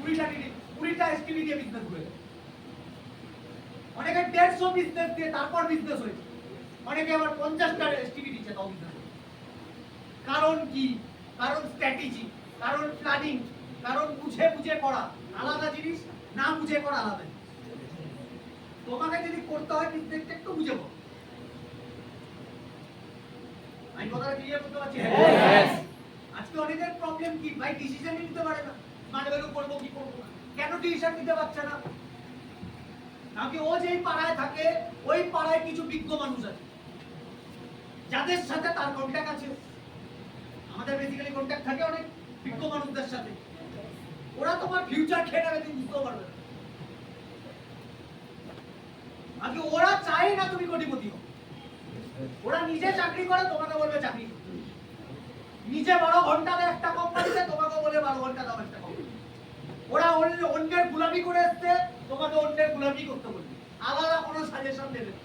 20টা STV দিয়ে business হয়েছে, অনেকে 150 বিজনেস দিয়ে তারপর বিজনেস হয়েছে, অনেকে আবার 50টা এসটিভি দিচ্ছে তাও বিজনেস। কারণ কি? কারণ স্ট্র্যাটেজি, কারণ প্ল্যানিং, কারণ বুঝে বুঝে করা আলাদা জিনিস, না বুঝে করা আলাদা জিনিস। তোমাকে যদি করতে হয় বিজনেসটা একটু বুঝে করো। আমি কথাটা ক্লিয়ার করতে পারছি? আজকে অনেকের প্রবলেম কি ভাই, ডিসিশন নিতে পারে না, স্মার্ট ভ্যালু করব কি করব না। কেন ডিসিশন নিতে পারছে না? নাকি ও যেই পাড়ায় থাকে ওই পাড়ায় কিছু বিজ্ঞ মানুষ আছে যাদের সাথে তার কন্টাক্ট আছে। আমাদের বেসিক্যালি কন্টাক্ট থাকে অনেক বিজ্ঞ মানুষদের সাথে, ওরা তোমার ফিউচার খেয়ে নেবে, তুমি বুঝতে পারবে না। আগে ওরা চায় না তুমি কোটিপতি হও, ওরা নিজে চাকরি করে তোমাকে বলবে চাকরি, নিজে 12 ঘন্টা দেয় একটা কোম্পানিতে, তোমাকে বলে 12 ঘন্টা দাও একটা কোম্পানি। ওরা অন্যের গোলামি করে আসছে, তোমাকে অন্যের গোলামি করতে বলবে, আলাদা কোনো সাজেশন দেবে না।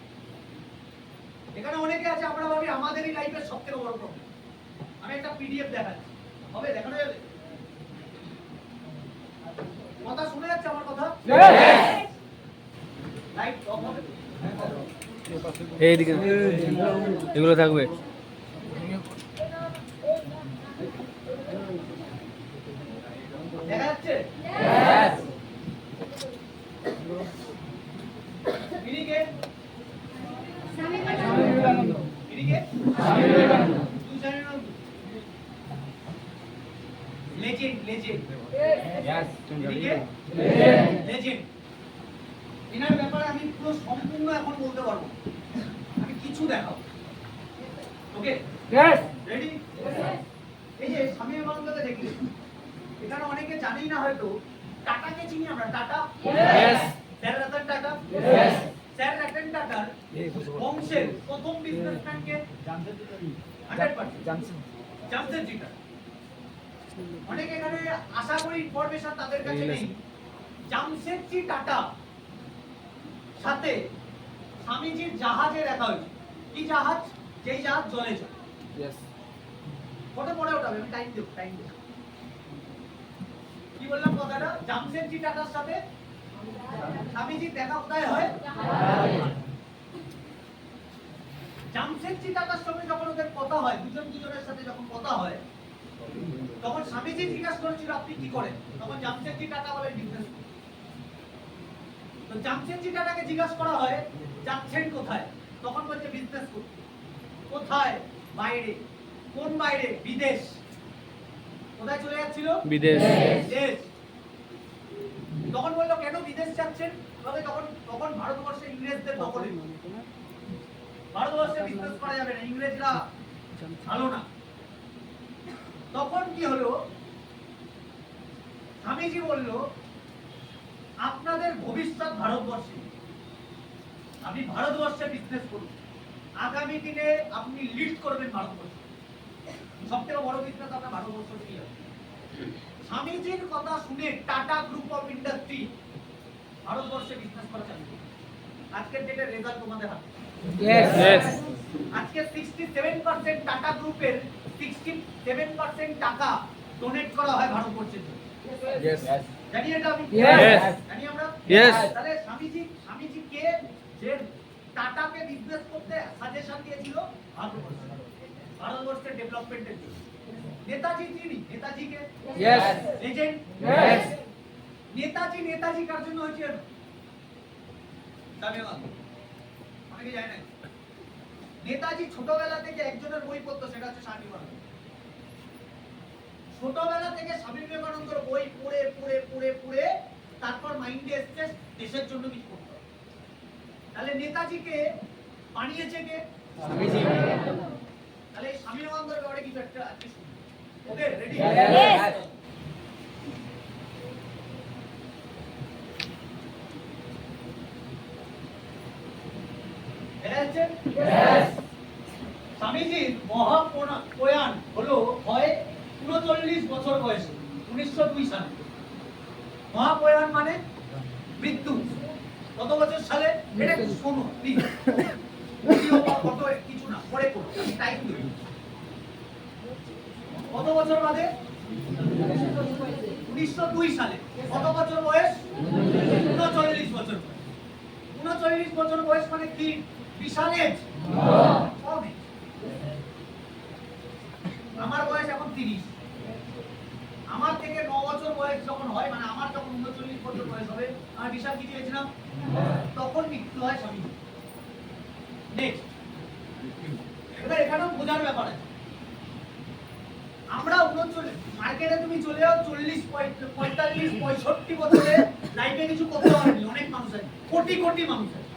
এখানে অনেকে আছে আমরা ভাবি আমাদেরই লাইফের সবথেকে বড় প্রবলেম। আমি একটা পিডিএফ দেখাচ্ছি, হবে দেখানো যাবে? কথা শুনে যাচ্ছে আমার কথা? লাইট অফ হবে, এইদিকে এগুলো থাকবে। দেখা যাচ্ছে? এদিকে এদিকে লেজেন্ড লেজেন্ড লেজেন্ড। এনার ব্যাপারে আমি পুরো সম্পূর্ণ এখন বলতে পারবো, আমি কিছু দেখাবো। Okay ready? এই যে স্বামী বিবেকানন্দকে দেখলে এখানে অনেকে জানেই না হয়তো, টাটাকে চিনি আমরা, tata sir Ratan Tata. Sir Ratan টাটার বংশের প্রথম বিজনেসম্যানকে জামশেদজি টাটা। অনেক এখানে আশা করি ইনফরমেশন তাদের কাছে নেই। জামশেদজি টাটা সাথে স্বামীজির জাহাজে দেখা হয়েছে। কি জাহাজ? যেই জাহাজ জলে চলে। কত পরে ওঠাবে? আমি টাইম দেব, টাইম দেব। কি বললাম কথাটা? জামশেদজি টাটার সাথে স্বামীজির দেখা কোথায় হয়? জামশেদজি টাটার সঙ্গে যখন ওদের কথা হয়, দুজনের সাথে যখন কথা হয়, তখন স্বামীজি জিজ্ঞাসা করেছিল আপনি কি করেন? তখন জামশেদজি টাটা বলে বিজনেস। তো জামশেদজি টাটাকে জিজ্ঞাসা করা হয় যাচ্ছেন কোথায়? তখন বলছে বিজনেস করতে। কোথায়? বাইরে। কোন বাইরে? বিদেশ। কোথায় চলে যাচ্ছিল? বিদেশ। বিদেশ। তখন বললো কেন বিদেশ যাচ্ছেন? তবে তখন ভারতবর্ষে ইংরেজদের দখলে, ভারতবর্ষে বিজনেস করা যাবে না, ইংরেজরা ভালো না। তখন কি হলো? স্বামীজি বলল আপনাদের ভবিষ্যৎ ভারতবর্ষে, আপনি ভারতবর্ষে বিজনেস করুন, আগামী দিনে আপনি লিড করবেন ভারতবর্ষ, সবথেকে বড় বিজনেস আপনার ভারতবর্ষ থেকে হবে। স্বামীজির কথা শুনে টাটা গ্রুপ অফ ইন্ডাস্ট্রি ভারতবর্ষে বিজনেস করা চালু করে। আজকের ডেটের রেজাল্ট তোমাদের হাতে। আজকে 67% টাটা গ্রুপের 67% টাকা ডোনেট করা হয় ভারতবর্ষের জন্য। জানি এটা আমি? জানি আমরা? তাহলে স্বামীজি কে যে টাটাকে বিজনেস করতে সাজেশন দিয়েছিল? ভারতবর্ষের ডেভেলপমেন্টের জন্য। নেতাজি চিনি? নেতাজিকে? লেজেন্ড। নেতাজি কার জন্য হয়েছে? অনেকে জানে না। নেতাজি ছোটবেলা থেকে একজনের বই পড়তো, সেটা হচ্ছে স্বামী বিবেকানন্দ। ছোটবেলা থেকে স্বামী বিবেকানন্দের বই পড়ে পড়ে পড়ে পড়ে তারপর মাইন্ডে এসছে দেশের জন্য কিছু করতে হবে। তাহলে নেতাজিকে বানিয়েছে কে? স্বামীজি। তাহলে স্বামী বিবেকানন্দের ব্যাপারে কিছু একটা আজকে শুনি। Okay ready? স্বামীজির মহাপ্রয়াণ হলো হয় 39 বছর বয়সে, 1902 সালে। মহাপ্রয়াণ মানে মৃত্যু। কত বছর সালে? এটা শোনো প্লিজ, কত কিছু না, পরে করো, আমি টাইম দেব। কত বছর বাদে? 1902 সালে। কত বছর বয়স? 39 বছর। 39 বছর বয়স মানে কি বিশাল এজ? আমার বয়স এখন 30। আমার থেকে 9 বছর বয়স যখন হয়, মানে আমার যখন 39 বছর বয়স হবে, আমি বিশাল কি দিয়েছিলাম, তখন মৃত্যু হয় স্বামী। নেক্সট, এবার এখানেও বোঝার ব্যাপার আছে। আমরা 39, মার্কেটে তুমি চলে যাও 40, 45, 65 বছরে লাইফে কিছু করতে পারেনি অনেক মানুষ আছে, কোটি কোটি মানুষ আছে।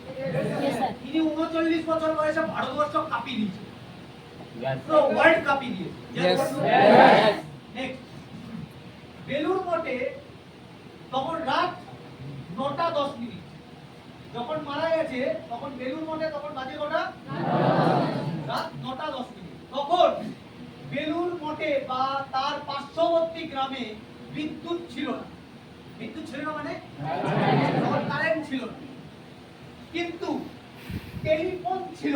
তিনি 39 বছর বয়সে ভারতবর্ষ কাঁপিয়ে দিয়েছে, পুরো ওয়ার্ল্ড কাঁপিয়ে দিয়েছে। নেক্সট, বেলুড় মঠে তখন রাত 9:10 যখন মারা গেছে, তখন বেলুড় মঠে তখন বাজে কটা? রাত 9:10। তখন বেলুড় মঠে বা তার পার্শ্ববর্তী গ্রামে বিদ্যুৎ ছিল না। বিদ্যুৎ ছিল না মানে তখন কারেন্ট ছিল না, কিন্তু টেলিফোন ছিল।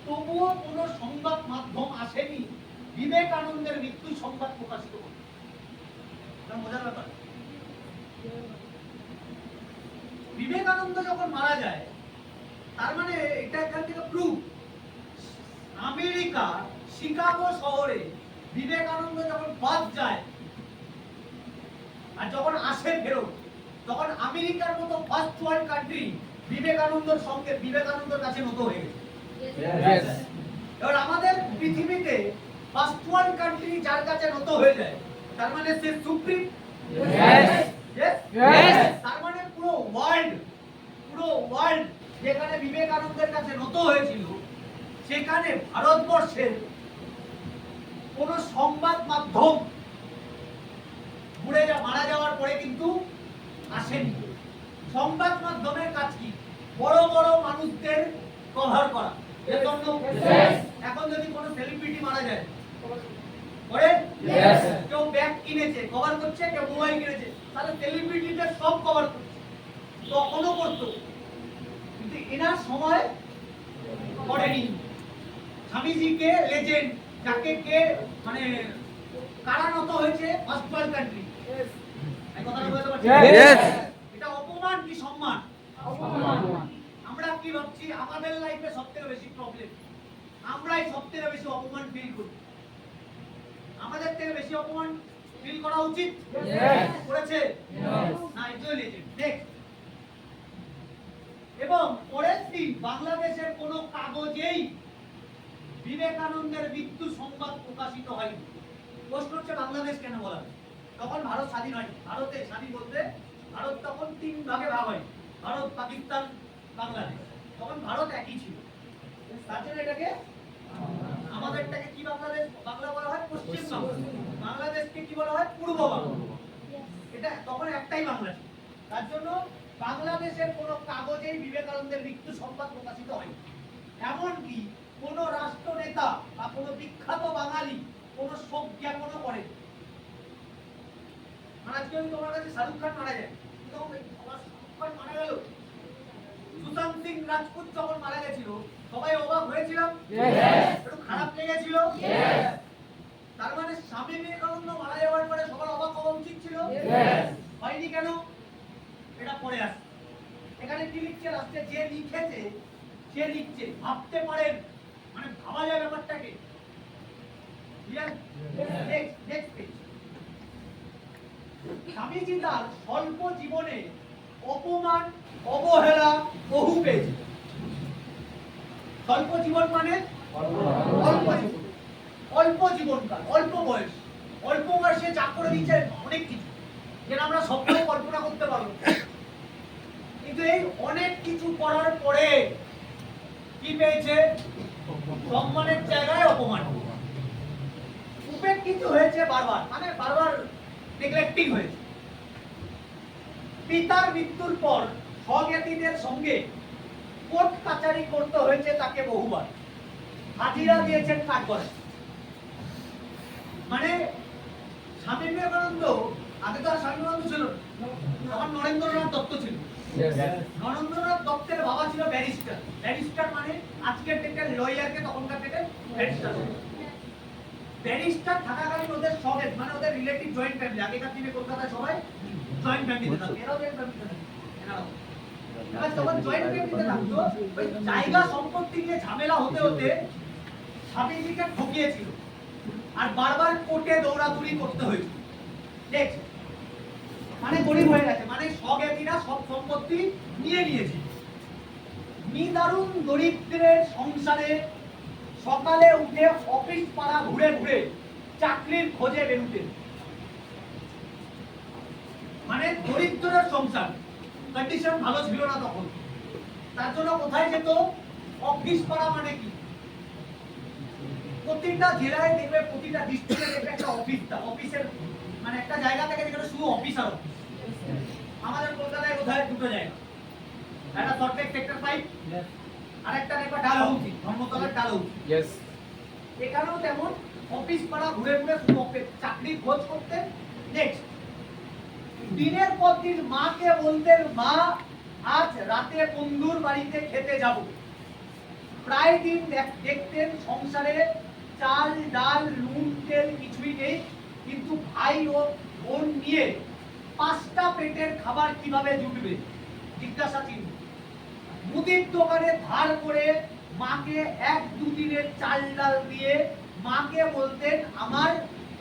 তবুও কোনো সংবাদ মাধ্যম আসেনি বিবেকানন্দের মৃত্যু সংবাদ প্রকাশিত করতে। মজার ব্যাপার, বিবেকানন্দ যখন মারা যায়, তার মানে এটা এখান থেকে প্রুফ, আমেরিকা শিকাগো শহরে বিবেকানন্দ যখন বাদ যায় আর যখন আসে ফেরত, তখন আমেরিকার মতো ফার্স্ট ওয়ার্ল্ড কান্ট্রি বিবেকানন্দের সঙ্গে বিবেকানন্দের কাছে নত হয়ে গেছে। এবার আমাদের পৃথিবীতে ফার্স্ট ওয়ার্ল্ড কান্ট্রি যার কাছে নত হয়ে যায়, তার মানে সে সুপ্রিম। তার মানে পুরো ওয়ার্ল্ড যেখানে বিবেকানন্দের কাছে নত হয়েছিল, সেখানে ভারতবর্ষের কোন সংবাদ মাধ্যম মারা যাওয়ার পরে কিন্তু আসেনি। সংবাদ মাধ্যমের কাজ কি? বড় বড় মানুষদের কভার করা। এখন যদি কোনো সেলিব্রিটি মারা যায়, কেউ ব্যাগ কিনেছে কভার করছে, কেউ মোবাইল কিনেছে, তাহলে সেলিব্রিটিদের সব কভার করছে, তখনও করতো, কিন্তু এনার সময় করেনি। স্বামীজিকে লেজেন্ড, যাকে কে মানে কারানত হয়েছে ফার্স্ট ওয়ার্ল্ড কান্ট্রি। এই কথাটা বুঝতে পারছেন? এটা অপমান কি সম্মান? আমরা কি ভাবছি আমাদের লাইফে সবথেকে বেশি প্রবলেম, আমরাই সবথেকে বেশি অপমান ফিল করি। আমাদের থেকে বেশি অপমান ফিল করা উচিত করেছে না? এটাই লেজেন্ড। নেক্সট, এবং পরের দিন বাংলাদেশের কোনো কাগজেই বিবেকানন্দের মৃত্যু সংবাদ প্রকাশিত হয়নি। প্রশ্ন হচ্ছে বাংলাদেশ কেন বলা হয়? তখন ভারত স্বাধীন হয়নি। ভারতে স্বাধীন বলতে ভারত তখন 3 ভাগে ভাগ হয়, ভারত, পাকিস্তান, বাংলাদেশ। তখন ভারত একই ছিল, তার জন্য এটাকে আমাদেরটাকে কি বাংলাদেশ বাংলা বলা হয়? পশ্চিম বাংলা। বাংলাদেশকে কি বলা হয়? পূর্ব বাংলা। এটা তখন একটাই বাংলা ছিল, তার জন্য বাংলাদেশের কোনো কাগজেই বিবেকানন্দের মৃত্যু সংবাদ প্রকাশিত হয়নি। এমনকি কোন রাষ্ট্রনেতা বা কোন বিখ্যাত বাঙালি কোন শোক জ্ঞাপনও করে। আজকে আমি তোমার কাছে শাহরুখ খান মারা যায়, শাহরুখ খান মারা গেল, সুশান্ত সিং রাজপুত যখন মারা গেছিল, সবাই অবাক হয়েছিলাম, একটু খারাপ লেগেছিল। তার মানে স্বামী বিবেকানন্দ মারা যাওয়ার পরে সবার অবাক হওয়া উচিত ছিল, হয়নি কেন? এটা পরে আসে। এখানে কি লিখছে? লাস্টে যে লিখেছে সে লিখছে, ভাবতে পারেন, মানে ভাবা যায় ব্যাপারটাকে। স্বামীজি তার স্বল্প জীবনে অপমান অবহেলা বহু পেয়েছে। স্বল্প জীবন মানে অল্প জীবনকাল, অল্প বয়স। অল্প বয়সে যা করে দিচ্ছে অনেক কিছু, যেটা আমরা স্বপ্নেও কল্পনা করতে পারবো। কিন্তু এই অনেক কিছু করার পরে কি পেয়েছে? সম্মানের জায়গায় অপমান। উপেক্ষিত হয়েছে বারবার, মানে বারবার নেগলেক্টিং হয়েছে। পিতার মৃত্যুর পর স্বজ্ঞাতীদের সঙ্গে কোর্ট কাচারি করতে হয়েছে তাকে বহুবার। হাজিরা দিয়েছেন কাজ করে। মানে স্বামী বিবেকানন্দ, আগে তো আর স্বামী বিবেকানন্দ ছিল, তখন নরেন্দ্রনাথ দত্ত ছিল। নরেন্দ্রনাথ দত্তের বাবা ছিল ব্যারিস্টার। ব্যারিস্টার মানে আজকের ডেটের লয়ারকে তখনকার ডেটে ব্যারিস্টার। ব্যারিস্টার থাকাকালীন ওদের সঙ্গে মানে ওদের রিলেটিভ জয়েন্ট ফ্যামিলি, আগেকার দিনে কলকাতায় সবাই জয়েন্ট ফ্যামিলিতে থাকতো, এরাও জয়েন্ট ফ্যামিলিতে থাকতো, এনারাও। এবার যখন জয়েন্ট ফ্যামিলিতে থাকতো, ওই জায়গা সম্পত্তি নিয়ে ঝামেলা হতে হতে স্বামীজিকে ঠকিয়েছিল আর বারবার কোর্টে দৌড়াদৌড়ি করতে হয়েছিল। নেক্সট, মানে গরিব হয়ে গেছে, মানে স্বজ্ঞাতীরা সব সম্পত্তি নিয়ে নিয়েছে। নিদারুণ দরিদ্রের সংসারে সকালে উঠে অফিস পাড়া ঘুরে ঘুরে চাকরির খোঁজে বেরুতেন। মানে দরিদ্রের সংসার, কন্ডিশন ভালো ছিল না তখন, তার জন্য কোথায় যেত? অফিস পাড়া। মানে কি, প্রতিটা জেলায় দেখবে, প্রতিটা ডিস্ট্রিক্টে দেখবে একটা অফিসের মানে একটা জায়গা থেকে যেখানে শুধু অফিসার অফিস। আমাদের কলকাতায় কোথায় দুটো জায়গা, একটা সরটেক সেক্টর 5, আর একটা দেখবা ডালহৌসি, ধর্মতলার ডালহৌসি। यस এখানেও তেমন অফিস পাড়া ঘুরে ঘুরে শুধু চাকরির খোঁজ করতে। নেক্সট, দিনের পর দিন মাকে বলতেন, মা আজ রাতে বন্ধুর বাড়িতে খেতে যাব। প্রায় দিন দেখতেন সংসারে চাল ডাল নুন তেল কিছুই নেই, কিন্তু ভাই ও বোন নিয়ে 5টা পেটের খাবার কিভাবে জুটবে জিজ্ঞাসা চিহ্ন। মুদির দোকানে ধার করে মাকে 1-2 দিনের চাল ডাল দিয়ে মাকে বলতেন, আমার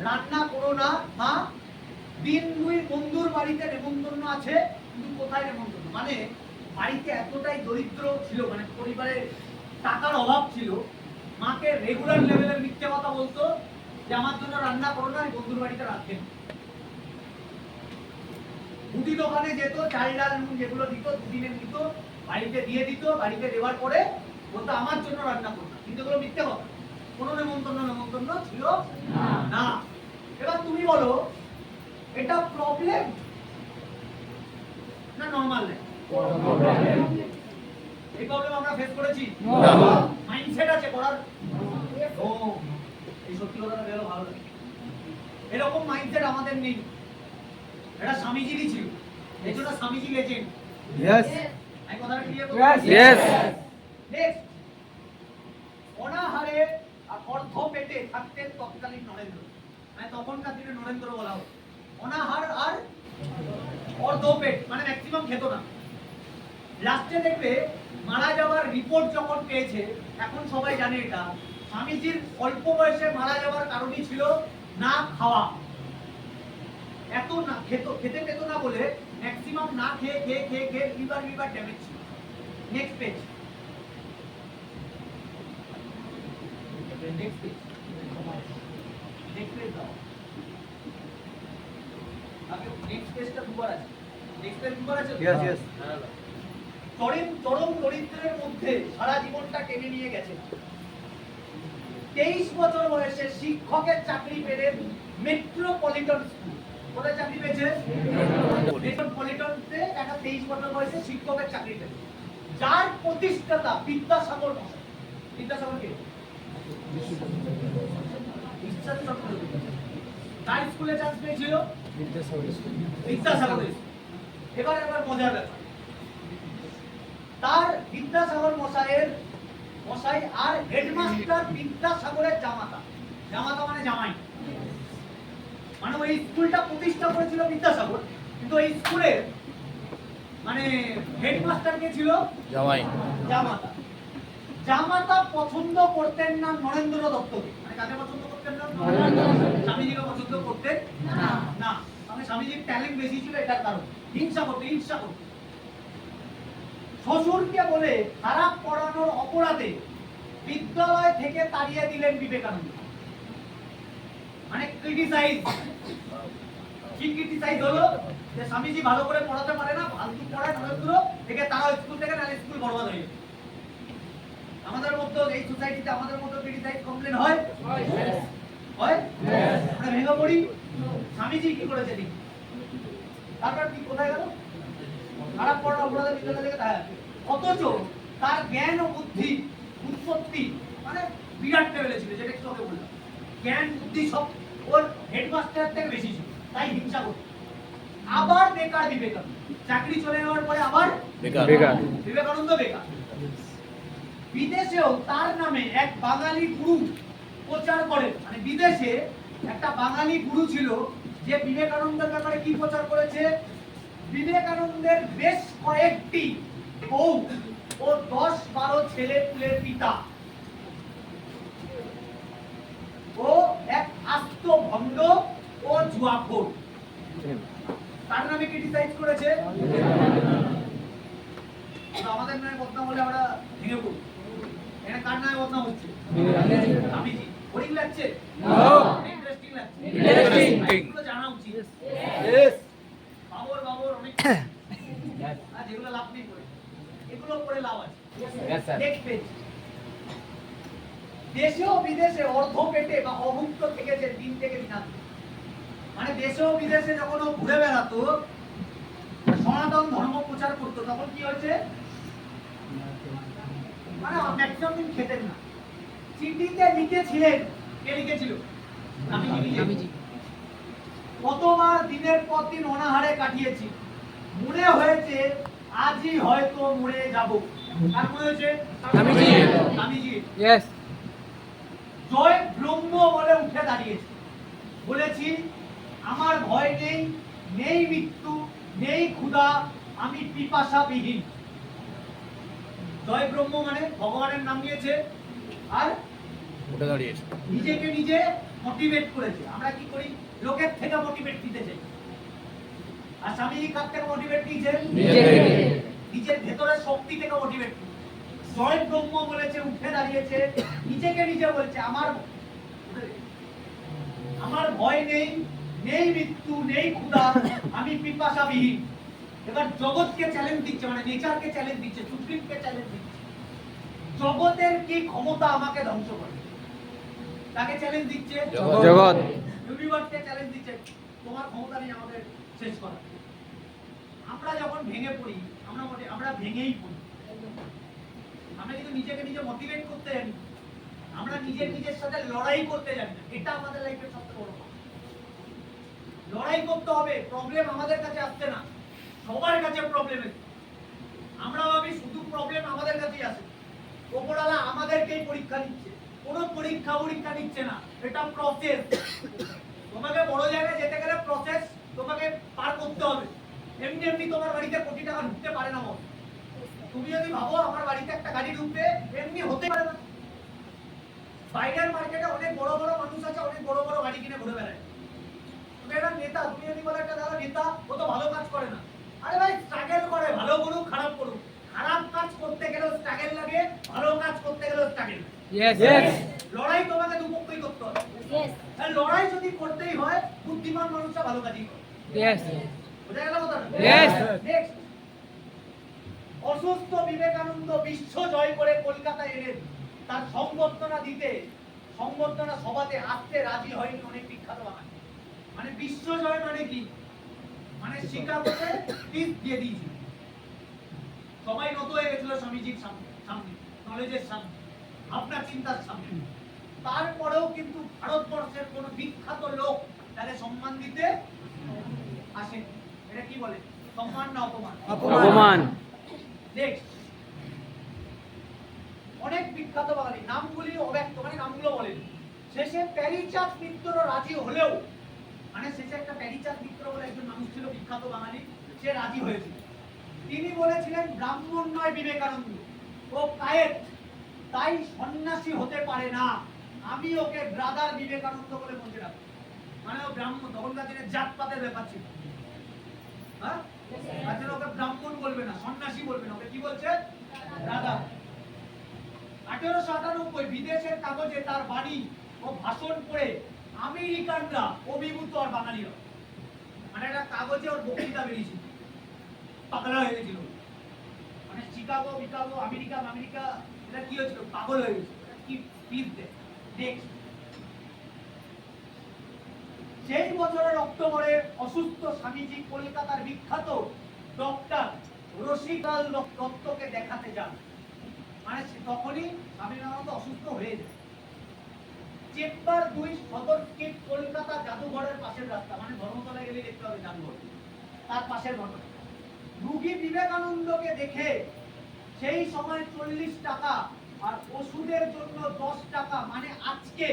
রান্না করো না মা, দিন 2 বন্ধুর বাড়িতে নেমন্তন্ন আছে, কিন্তু কোথায় নেমন্তন্ন। মানে বাড়িতে এতটাই দরিদ্র ছিল, মানে পরিবারে টাকার অভাব ছিল, মাকে রেগুলার লেভেলের মিথ্যে কথা বলতো যে আমার জন্য রান্না করো না, বন্ধুর বাড়িতে রাখেন। মুদি দোকানে যেত, চাল ডাল নুন যেগুলো দিত 2 দিনের দিত, বাড়িতে দিয়ে দিত, বাড়িতে দেওয়ার পরে বলতো আমার জন্য রান্না করো না, কিন্তু এগুলো মিথ্যে কথা, কোনো নেমন্তন্ন ছিল না। এবার তুমি বলো, এটা প্রবলেম না নরমাল? এই প্রবলেম আমরা ফেস করেছি? মাইন্ডসেট আছে করার? ও, এই সত্যি কথাটা বেরো ভালো লাগে। এরকম মাইন্ডসেট আমাদের নেই, এটা স্বামীজিরই ছিল, এই জন্য স্বামীজি লেজেন্ড। यस আমি কথাটা ক্লিয়ার করব? यस নেক্সট, অনাহারে আর অর্ধ পেটে থাকতেন তৎকালীন নরেন্দ্র, মানে তখনকার দিনে নরেন্দ্র বলা হয়। অনাহার আর অর্ধ পেট, মানে ম্যাক্সিমাম খেত না। লাস্টে দেখবে মারা যাওয়ার রিপোর্ট যখন পেয়েছে, এখন সবাই জানে এটা স্বামীজির অল্প বয়সে মারা যাওয়ার কারণই ছিল না খাওয়া। এত না খেতে পেত না বলে ম্যাক্সিমাম না খেয়ে খেয়ে খেয়ে খেয়ে লিভার ড্যামেজ ছিল। Next page, next page, next page দাও। আগে নেক্সট পেজটা দুবার আছে, নেক্সট পেজ দুবার আছে। यस यस চরম দরিদ্রের মধ্যে সারা জীবনটা টেনে নিয়ে গেছে। 23 বছর বয়সে শিক্ষকের চাকরি পেলেন মেট্রোপলিটন স্কুল। কোথায় চাকরি পেয়েছে? মেট্রোপলিটনতে একটা 23 বছর বয়সে শিক্ষকের চাকরি পেলেন, যার প্রতিষ্ঠাতা বিদ্যাসাগর মশাই। বিদ্যাসাগর কে? ঈশ্বরচন্দ্র। তার স্কুলে চান্স পেয়েছিল বিদ্যাসাগর। এবার মজার ব্যাপার, তার বিদ্যাসাগর মশাই আর হেডমাস্টার বিদ্যাসাগরের জামাতা। জামাতা মানে জামাই, মানে ওই স্কুলটা প্রতিষ্ঠা করেছিল বিদ্যাসাগর, কিন্তু ওই স্কুলের মানে হেডমাস্টার কে ছিল? জামাই। জামাতা পছন্দ করতেন না নরেন্দ্র দত্তকে। মানে কাকে পছন্দ করতেন না? স্বামীজিকে পছন্দ করতেন না। মানে স্বামীজির ট্যালেন্ট বেশি ছিল, এটার কারণ হিংসা করতে। শ্বশুরকে বলে খারাপ পড়ানোর অপরাধে বিদ্যালয় থেকে তাড়িয়ে দিলেন বিবেকানন্দ। মানে ক্রিটিসাইজ হলো যে স্বামীজি ভালো করে পড়াতে পারে না, ফালতু পড়ায় নরেন্দ্র, থেকে তারা স্কুল থেকে, নাহলে স্কুল বরবাদ হয়ে যাবে। আমাদের মধ্যে এই সোসাইটিতে আমাদের মধ্যে ক্রিটিসাইজ কমপ্লেন হয়? আমরা ভেঙে পড়ি। স্বামীজি কি করেছে ঠিক, তারপর কি কোথায় গেল? খারাপ পড়ার অপরাধে বিদ্যালয় থেকে তাড়িয়ে। অথচ তার জ্ঞান ও বুদ্ধি উৎপত্তি মানে বিরাট লেভেলে ছিল, যেটা একটু আগে বললাম। জ্ঞান বুদ্ধি সব ওর হেডমাস্টার থেকে বেশি ছিল, তাই হিংসা করত। আবার বেকার বিবেকানন্দ, চাকরি চলে যাওয়ার পরে আবার বিবেকানন্দ বেকার। বিদেশেও তার নামে এক বাঙালি গুরু প্রচার করেন। মানে বিদেশে একটা বাঙালি গুরু ছিল যে বিবেকানন্দের ব্যাপারে কি প্রচার করেছে, বিবেকানন্দের বেশ কয়েকটি বউ ও 10-12 ছেলে পুলের পিতা ও এক আস্ত ভণ্ড ও জুয়াখোর, তার নামে ক্রিটিসাইজ করেছে। আমাদের নামে বদনাম হলে আমরা ভেঙে পড়ি। এটা কার নামে বদনাম হচ্ছে? স্বামীজি। বোরিং লাগছে? ইন্টারেস্টিং লাগছে? এগুলো জানা উচিত। বাবর অনেক যেগুলো লাভ নেই করে, এগুলো করে লাভ আছে। Next page. দেশে ও বিদেশে অর্ধ পেটে বা অভুক্ত থেকেছে দিন থেকে দিনান্তে। মানে দেশে ও বিদেশে যখন ও ঘুরে বেড়াতো, সনাতন ধর্ম প্রচার করতো, তখন কি হয়েছে? মানে ম্যাক্সিমাম দিন খেতেন না। চিঠিতে লিখেছিলেন, কে লিখেছিল? স্বামীজি। কতবার দিনের পর দিন অনাহারে কাটিয়েছি, মনে হয়েছে আজই হয়তো মরে যাব। কার মনে হয়েছে? স্বামীজি। ইয়েস। জয় ব্রহ্ম বলে উঠে দাঁড়িয়েছে, বলেছি আমার ভয় নেই, নেই মৃত্যু, নেই ক্ষুধা, আমি পিপাসাবিহীন। জয় ব্রহ্ম মানে ভগবানের নাম নিয়েছে আর উঠে দাঁড়িয়েছে, নিজেকে নিজে মোটিভেট করেছে। আমরা কি করি? লোকের থেকে মোটিভেট দিতে চাই। আর স্বামীজি কার থেকে মোটিভেট দিয়েছেন? নিজের ভেতরের শক্তি থেকে মোটিভেট। জয় ব্রহ্ম বলেছে, উঠে দাঁড়িয়েছে, নিজেকে নিজে বলছে আমার ভয় নেই, নেই মৃত্যু, নেই ক্ষুধা, আমি পিপাসাবিহীন। এবার জগৎকে চ্যালেঞ্জ দিচ্ছে, মানে নেচারকে চ্যালেঞ্জ দিচ্ছে, সুপ্রিমকে চ্যালেঞ্জ দিচ্ছে। জগতের কি ক্ষমতা আমাকে ধ্বংস করে? তাকে চ্যালেঞ্জ দিচ্ছে জগৎ। ইউনিভার্সকে চ্যালেঞ্জ দিচ্ছে, তোমার ক্ষমতা নেই আমাদের শেষ করা। আমরা যখন ভেঙে পড়ি, আমরা ভেঙেই পড়ি। আমরা কিন্তু নিজেকে নিজে মোটিভেট করতে জানি, আমরা নিজের সাথে লড়াই করতে জানি না। এটা আমাদের লাইফের সবচেয়ে বড় কথা। লড়াই করতে হবে। প্রবলেম আমাদের কাছে আসছে না, সবার কাছে প্রবলেম এসেছে। আমরা ভাবি শুধু প্রবলেম আমাদের কাছেই আসে। ওপরওয়ালা আমাদেরকেই পরীক্ষা দিচ্ছে, কোনো পরীক্ষা নিচ্ছে না। এটা প্রসেস। তোমাকে বড় জায়গায় যেতে গেলে প্রসেস তোমাকে পার করতে হবে। এমনি তোমার বাড়িতে কোটি টাকা ঢুকতে পারে না। তুমি যদি ভাবো আমার বাড়িতে একটা গাড়ি ঢুকবে, এমনি হতে পারে না। বাইরের মার্কেটে অনেক বড় বড় মানুষ আছে, অনেক বড় বড় গাড়ি কিনে ঘুরে বেড়ায়। তুমি একটা নেতা, তুমি যদি বলে একটা দাদা নেতা, ও তো ভালো কাজ করে না। আরে ভাই, স্ট্রাগল করে, ভালো করুক খারাপ করুক। খারাপ কাজ করতে গেলেও স্ট্রাগল লাগে, ভালো কাজ করতে গেলেও স্ট্রাগল লাগে। ইয়েস। লড়াই তোমাকে দুপক্ষই করতে হবে। আর লড়াই যদি করতেই হয়, বুদ্ধিমান মানুষরা ভালো কাজই করে। ইয়েস। বুঝা গেল কথাটা? Yes. নেক্সট। অসুস্থ বিবেকানন্দ বিশ্ব জয় করে কলকাতায় এলেন। তার সংবর্ধনা সভাতে আসতে রাজি হয়নি অনেক বিখ্যাত বাঙালি। মানে বিশ্ব জয় মানে কি? মানে শিকাগোতে পিস দিয়ে দিয়েছিল। সবাই নত হয়ে গেছিল স্বামীজির সামনে, নলেজের সামনে, আপনার চিন্তার সামনে। তারপরেও কিন্তু ভারতবর্ষের কোন বিখ্যাত লোক তাকে সম্মান দিতে আসেন। এটা কি বলে? সম্মান না অপমান? অপমান। নেক্সট। অনেক বিখ্যাত বাঙালি, নামগুলি অব্যক্ত, মানে নামগুলো বলেন। শেষে প্যারিচাঁদ মিত্র রাজি হলেও, মানে শেষে একটা প্যারিচাঁদ মিত্র বলে একজন মানুষ ছিল, বিখ্যাত বাঙালি, সে রাজি হয়েছিল। তিনি বলেছিলেন ব্রাহ্মণ নয় বিবেকানন্দ, ও কায়েত, তাই সন্ন্যাসী হতে পারে না। আমি ওকে ব্রাদার বিবেকানন্দ বলে মনে রাখবো। মানে ও ব্রাহ্মণ, তখনকার দিনে জাতপাতের ব্যাপার ছিল। হ্যাঁ, তাছাড়া ওকে ব্রাহ্মণ বলবে না, সন্ন্যাসী বলবে না, ওকে কি বলছে? ব্রাদার। 1898 বিদেশের কাগজে তার বাণী ও ভাষণ পড়ে আমেরিকানরা অভিভূত আর বাঙালিরা, মানে একটা কাগজে ওর বক্তৃতা বেরিয়েছিল, পাগলা হয়ে গেছিল। মানে শিকাগো, আমেরিকা, এটা কি হয়েছিল? পাগল হয়ে গেছিল। কি স্পিচ দেয়। নেক্সট। সেই বছরের অক্টোবরে অসুস্থ স্বামীজি কলকাতার বিখ্যাত ডক্টর রসিকলাল দত্তকে দেখাতে যান। মানে তখনই স্বামীনারায়ণ অসুস্থ হয়ে যায়। চেম্বার 2 সদর স্ট্রিট, কলকাতা জাদুঘরের পাশের রাস্তা, মানে ধর্মতলায় গেলে দেখতে হবে জাদুঘর, তার পাশের ঘটনা। রোগী বিবেকানন্দকে দেখে সেই সময় 40 টাকা আর ওষুধের জন্য 10 টাকা, মানে আজকে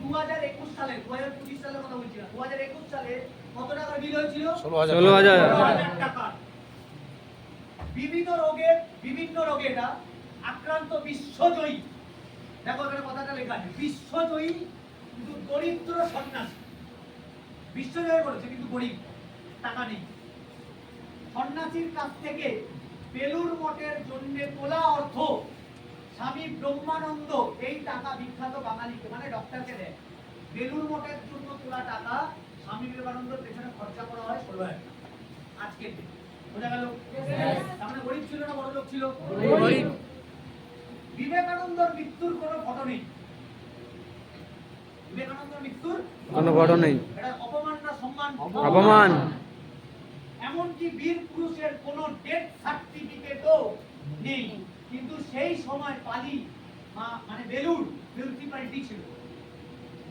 2021 সালে 2025 সালের কথা বলছি না, 2021 সালে কত টাকার বিল হয়েছিল? 16,000 16,000 টাকা। বিভিন্ন রোগে এটা আক্রান্ত বিশ্বজয়ী, দেখো এখানে কথাটা লেখা আছে, বিশ্বজয়ী কিন্তু দরিদ্র সন্ন্যাসী। বিশ্বজয় করেছে কিন্তু গরিব, টাকা নেই। সন্ন্যাসীর কাছ থেকে বেলুর মঠের জন্য তোলা অর্থ স্বামী ব্রহ্মানন্দ এই টাকা বিখ্যাত বাঙালিকে মানে ডক্টরকে দেয়। বেলুর মঠের জন্য তোলা টাকা স্বামী বিবেকানন্দের পেছনে খরচা করা হয় 16,000 টাকা। আজকে বোঝা গেল? তার মানে গরিব ছিল না বড় লোক ছিল? গরিব। বিবেকানন্দর মৃত্যুর কোনো ফটো নেই। বিবেকানন্দর মৃত্যুর কোনো ফটো নেই। এটা অপমান না সম্মান? অপমান। এমনকি বীর পুরুষের কোনো ডেথ সার্টিফিকেটও নেই, কিন্তু সেই সময় পালি মানে বেলুর মিউনিসিপ্যালিটি ছিল।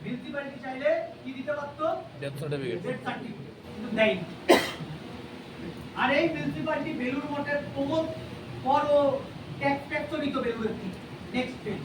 মিউনিসিপ্যালিটি চাইলে কি দিতে পারতো? Death certificate. ডেথ সার্টিফিকেট, কিন্তু দেয়নি। আর এই মিউনিসিপ্যালিটি বেলুর মঠের প্রমোদ কর ও ট্যাক্সও নিত বেলুরের থেকে। Next page.